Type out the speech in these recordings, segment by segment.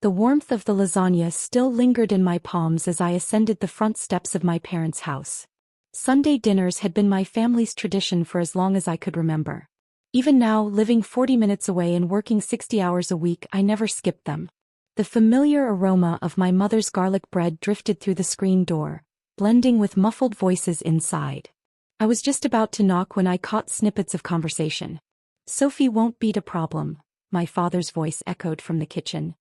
The warmth of the lasagna still lingered in my palms as I ascended the front steps of my parents' house. Sunday dinners had been my family's tradition for as long as I could remember. Even now, living 40 minutes away and working 60 hours a week, I never skipped them. The familiar aroma of my mother's garlic bread drifted through the screen door, blending with muffled voices inside. I was just about to knock when I caught snippets of conversation. "Sophie won't be a problem," my father's voice echoed from the kitchen.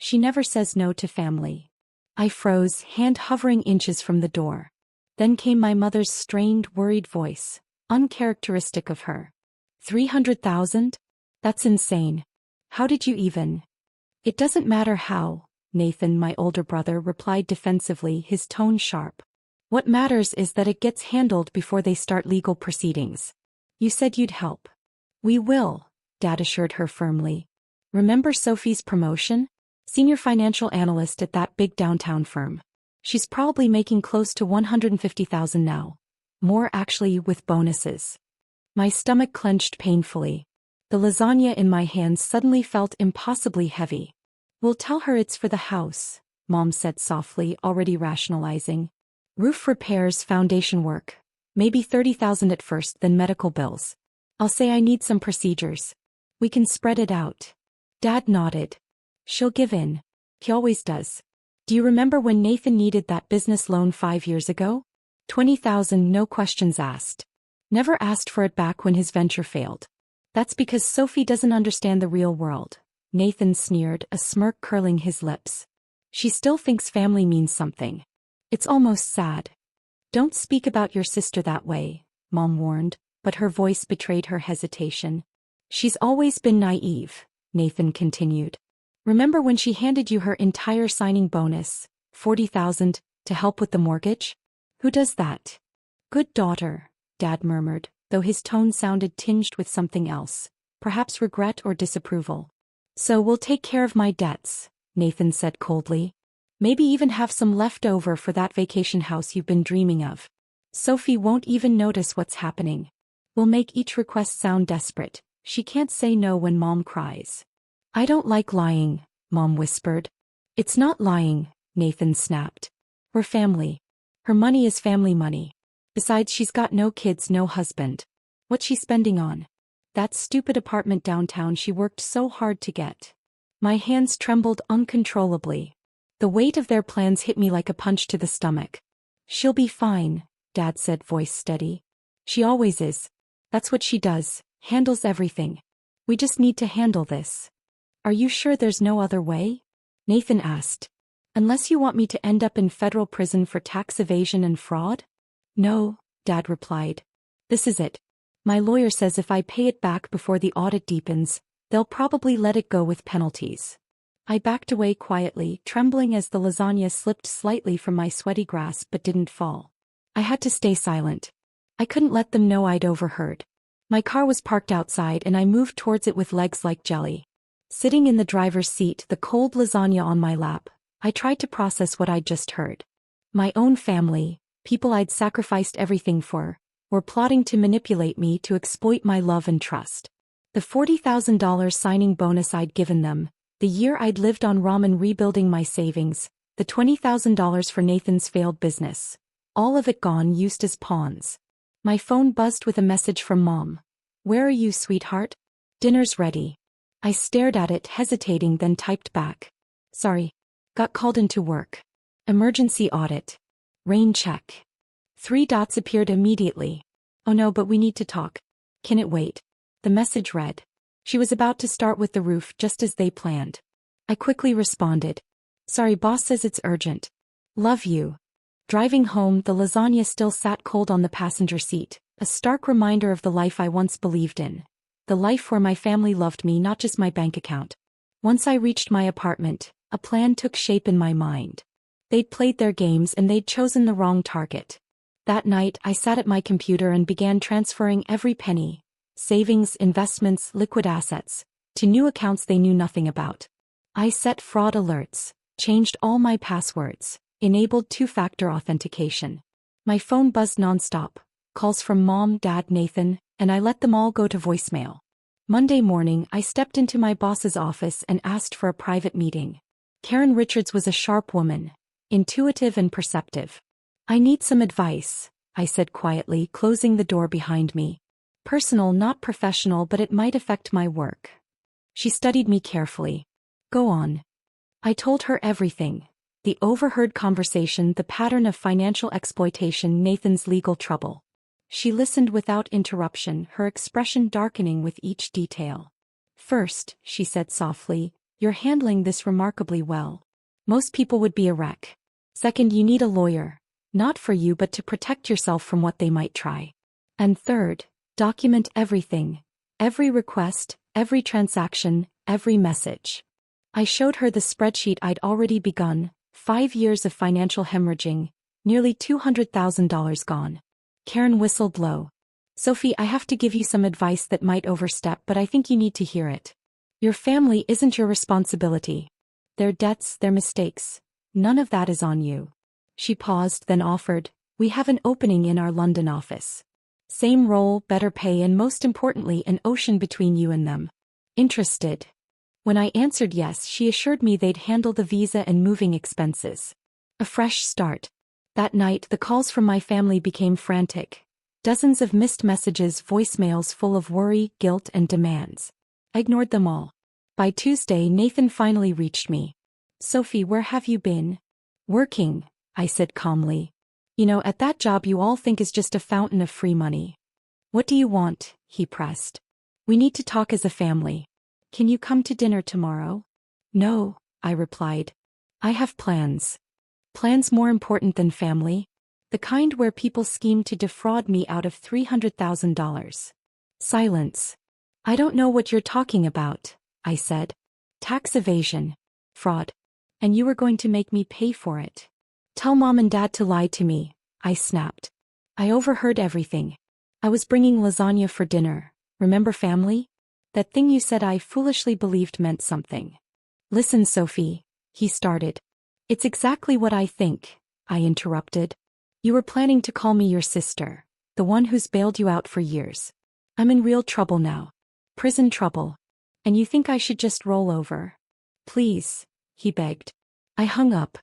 "She never says no to family." I froze, hand hovering inches from the door. Then came my mother's strained, worried voice, uncharacteristic of her. 300,000? That's insane. How did you even? It doesn't matter how, Nathan, my older brother, replied defensively, his tone sharp. What matters is that it gets handled before they start legal proceedings. You said you'd help. We will, Dad assured her firmly. Remember Sophie's promotion? Senior financial analyst at that big downtown firm. She's probably making close to 150,000 now. More actually, with bonuses. My stomach clenched painfully. The lasagna in my hands suddenly felt impossibly heavy. We'll tell her it's for the house, Mom said softly, already rationalizing. Roof repairs, foundation work. Maybe 30,000 at first, then medical bills. I'll say I need some procedures. We can spread it out. Dad nodded. She'll give in. He always does. Do you remember when Nathan needed that business loan 5 years ago? 20,000, no questions asked. Never asked for it back when his venture failed. That's because Sophie doesn't understand the real world, Nathan sneered, a smirk curling his lips. She still thinks family means something. It's almost sad. Don't speak about your sister that way, Mom warned, but her voice betrayed her hesitation. She's always been naive, Nathan continued. Remember when she handed you her entire signing bonus, 40,000, to help with the mortgage? Who does that? Good daughter, Dad murmured, though his tone sounded tinged with something else, perhaps regret or disapproval. So we'll take care of my debts, Nathan said coldly. Maybe even have some left over for that vacation house you've been dreaming of. Sophie won't even notice what's happening. We'll make each request sound desperate. She can't say no when Mom cries. I don't like lying, Mom whispered. It's not lying, Nathan snapped. We're family. Her money is family money. Besides, she's got no kids, no husband. What's she spending on? That stupid apartment downtown she worked so hard to get. My hands trembled uncontrollably. The weight of their plans hit me like a punch to the stomach. She'll be fine, Dad said, voice steady. She always is. That's what she does, handles everything. We just need to handle this. Are you sure there's no other way? Nathan asked. Unless you want me to end up in federal prison for tax evasion and fraud? No, Dad replied. This is it. My lawyer says if I pay it back before the audit deepens, they'll probably let it go with penalties. I backed away quietly, trembling as the lasagna slipped slightly from my sweaty grasp but didn't fall. I had to stay silent. I couldn't let them know I'd overheard. My car was parked outside and I moved towards it with legs like jelly. Sitting in the driver's seat, the cold lasagna on my lap, I tried to process what I'd just heard. My own family, people I'd sacrificed everything for, were plotting to manipulate me to exploit my love and trust. The $40,000 signing bonus I'd given them, the year I'd lived on ramen rebuilding my savings, the $20,000 for Nathan's failed business. All of it gone, used as pawns. My phone buzzed with a message from Mom. Where are you, sweetheart? Dinner's ready. I stared at it, hesitating, then typed back. Sorry. Got called into work. Emergency audit. Rain check. 3 dots appeared immediately. Oh no, but we need to talk. Can it wait? The message read. She was about to start with the roof just as they planned. I quickly responded. Sorry, boss says it's urgent. Love you. Driving home, the lasagna still sat cold on the passenger seat, a stark reminder of the life I once believed in. The life where my family loved me, not just my bank account. Once I reached my apartment, a plan took shape in my mind. They'd played their games and they'd chosen the wrong target. That night, I sat at my computer and began transferring every penny, savings, investments, liquid assets, to new accounts they knew nothing about. I set fraud alerts, changed all my passwords, enabled 2-factor authentication. My phone buzzed nonstop, calls from Mom, Dad, Nathan, and I let them all go to voicemail. Monday morning, I stepped into my boss's office and asked for a private meeting. Karen Richards was a sharp woman, intuitive and perceptive. I need some advice, I said quietly, closing the door behind me. Personal, not professional, but it might affect my work. She studied me carefully. Go on. I told her everything. The overheard conversation, the pattern of financial exploitation, Nathan's legal trouble. She listened without interruption, her expression darkening with each detail. First, she said softly, you're handling this remarkably well. Most people would be a wreck. Second, you need a lawyer. Not for you but to protect yourself from what they might try. And third, document everything. Every request, every transaction, every message. I showed her the spreadsheet I'd already begun, 5 years of financial hemorrhaging, nearly $200,000 gone. Karen whistled low. Sophie, I have to give you some advice that might overstep, but I think you need to hear it. Your family isn't your responsibility. Their debts, their mistakes. None of that is on you. She paused, then offered, we have an opening in our London office. Same role, better pay, and most importantly, an ocean between you and them. Interested? When I answered yes, she assured me they'd handle the visa and moving expenses. A fresh start. That night, the calls from my family became frantic. Dozens of missed messages, voicemails full of worry, guilt, and demands. I ignored them all. By Tuesday, Nathan finally reached me. Sophie, where have you been? Working, I said calmly. You know, at that job you all think is just a fountain of free money. What do you want? He pressed. We need to talk as a family. Can you come to dinner tomorrow? No, I replied. I have plans. Plans more important than family? The kind where people scheme to defraud me out of $300,000. Silence. I don't know what you're talking about, I said. Tax evasion. Fraud. And you were going to make me pay for it. Tell Mom and Dad to lie to me, I snapped. I overheard everything. I was bringing lasagna for dinner. Remember family? That thing you said I foolishly believed meant something. Listen, Sophie, he started. It's exactly what I think, I interrupted. You were planning to call me your sister, the one who's bailed you out for years. I'm in real trouble now. Prison trouble. And you think I should just roll over? Please, he begged. I hung up.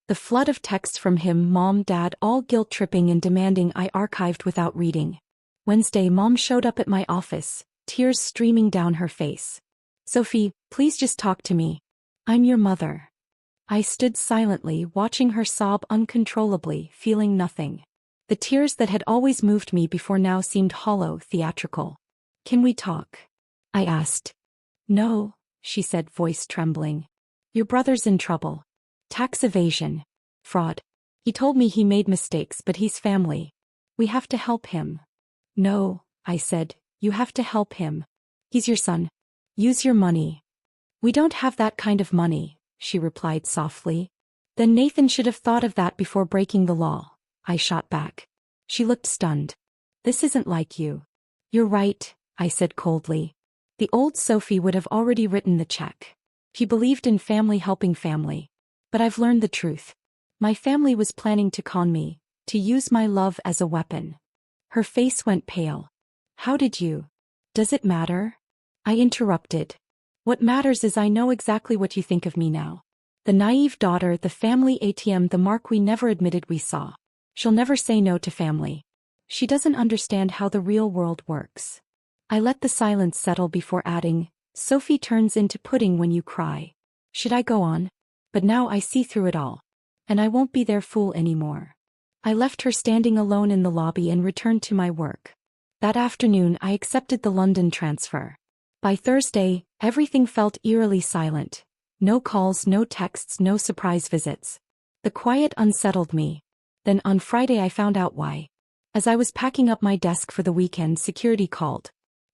The flood of texts from him, Mom, Dad, all guilt-tripping and demanding, I archived without reading. Wednesday, Mom showed up at my office, tears streaming down her face. Sophie, please just talk to me. I'm your mother. I stood silently, watching her sob uncontrollably, feeling nothing. The tears that had always moved me before now seemed hollow, theatrical. Can we talk? I asked. No, she said, voice trembling. Your brother's in trouble. Tax evasion. Fraud. He told me he made mistakes, but he's family. We have to help him. No, I said, you have to help him. He's your son. Use your money. We don't have that kind of money, she replied softly. Then Nathan should have thought of that before breaking the law, I shot back. She looked stunned. This isn't like you. You're right, I said coldly. The old Sophie would have already written the check. She believed in family helping family. But I've learned the truth. My family was planning to con me, to use my love as a weapon. Her face went pale. How did you? Does it matter? I interrupted. What matters is I know exactly what you think of me now. The naive daughter, the family ATM, the mark we never admitted we saw. She'll never say no to family. She doesn't understand how the real world works. I let the silence settle before adding, Sophie turns into pudding when you cry. Should I go on? But now I see through it all. And I won't be their fool anymore. I left her standing alone in the lobby and returned to my work. That afternoon I accepted the London transfer. By Thursday, everything felt eerily silent. No calls, no texts, no surprise visits. The quiet unsettled me. Then on Friday I found out why. As I was packing up my desk for the weekend, security called.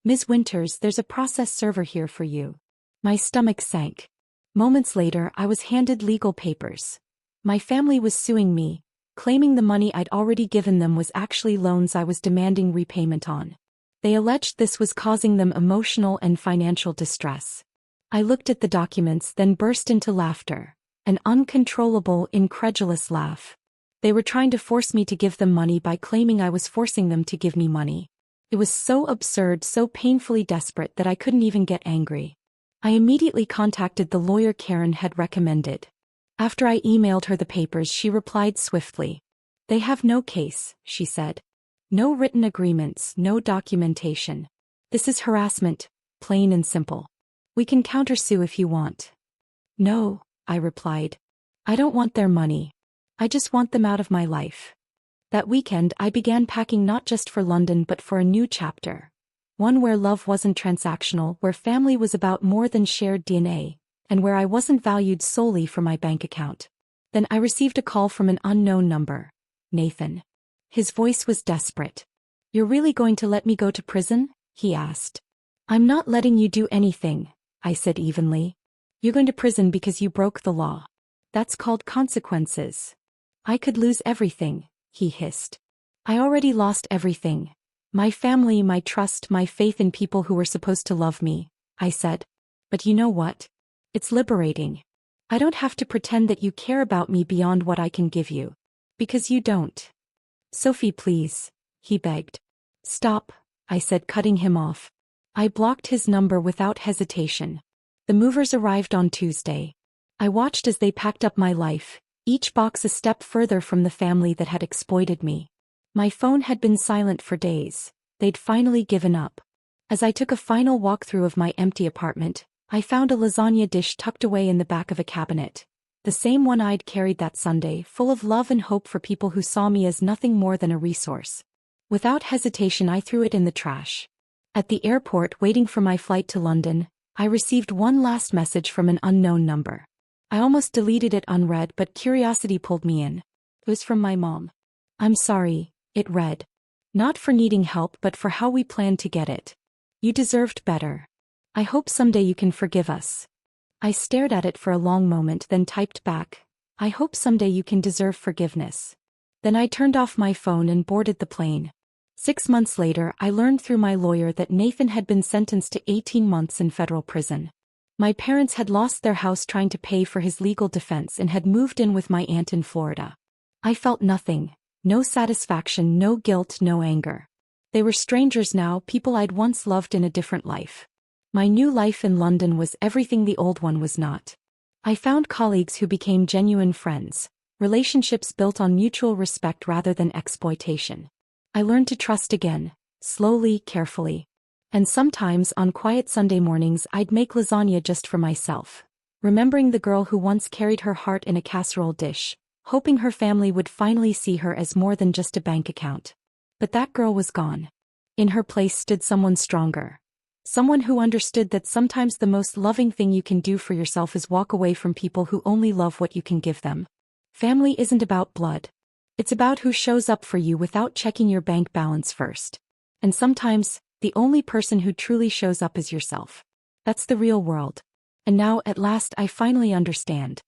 Ms. Winters, there's a process server here for you. My stomach sank. Moments later, I was handed legal papers. My family was suing me, claiming the money I'd already given them was actually loans I was demanding repayment on. They alleged this was causing them emotional and financial distress. I looked at the documents, then burst into laughter. An uncontrollable, incredulous laugh. They were trying to force me to give them money by claiming I was forcing them to give me money. It was so absurd, so painfully desperate that I couldn't even get angry. I immediately contacted the lawyer Karen had recommended. After I emailed her the papers, she replied swiftly. They have no case, she said. No written agreements, no documentation. This is harassment, plain and simple. We can countersue if you want. No, I replied. I don't want their money. I just want them out of my life. That weekend I began packing, not just for London but for a new chapter. One where love wasn't transactional, where family was about more than shared DNA, and where I wasn't valued solely for my bank account. Then I received a call from an unknown number. Nathan. His voice was desperate. You're really going to let me go to prison? He asked. I'm not letting you do anything, I said evenly. You're going to prison because you broke the law. That's called consequences. I could lose everything, he hissed. I already lost everything. My family, my trust, my faith in people who were supposed to love me, I said. But you know what? It's liberating. I don't have to pretend that you care about me beyond what I can give you. Because you don't. Sophie, please, he begged. Stop, I said, cutting him off. I blocked his number without hesitation. The movers arrived on Tuesday. I watched as they packed up my life, each box a step further from the family that had exploited me. My phone had been silent for days. They'd finally given up. As I took a final walkthrough of my empty apartment, I found a lasagna dish tucked away in the back of a cabinet. The same one I'd carried that Sunday, full of love and hope for people who saw me as nothing more than a resource. Without hesitation, I threw it in the trash. At the airport, waiting for my flight to London, I received one last message from an unknown number. I almost deleted it unread, but curiosity pulled me in. It was from my mom. I'm sorry, it read. Not for needing help, but for how we planned to get it. You deserved better. I hope someday you can forgive us. I stared at it for a long moment, then typed back, I hope someday you can deserve forgiveness. Then I turned off my phone and boarded the plane. 6 months later, I learned through my lawyer that Nathan had been sentenced to 18 months in federal prison. My parents had lost their house trying to pay for his legal defense and had moved in with my aunt in Florida. I felt nothing, no satisfaction, no guilt, no anger. They were strangers now, people I'd once loved in a different life. My new life in London was everything the old one was not. I found colleagues who became genuine friends, relationships built on mutual respect rather than exploitation. I learned to trust again, slowly, carefully. And sometimes on quiet Sunday mornings I'd make lasagna just for myself, remembering the girl who once carried her heart in a casserole dish, hoping her family would finally see her as more than just a bank account. But that girl was gone. In her place stood someone stronger. Someone who understood that sometimes the most loving thing you can do for yourself is walk away from people who only love what you can give them. Family isn't about blood. It's about who shows up for you without checking your bank balance first. And sometimes, the only person who truly shows up is yourself. That's the real world. And now, at last, I finally understand.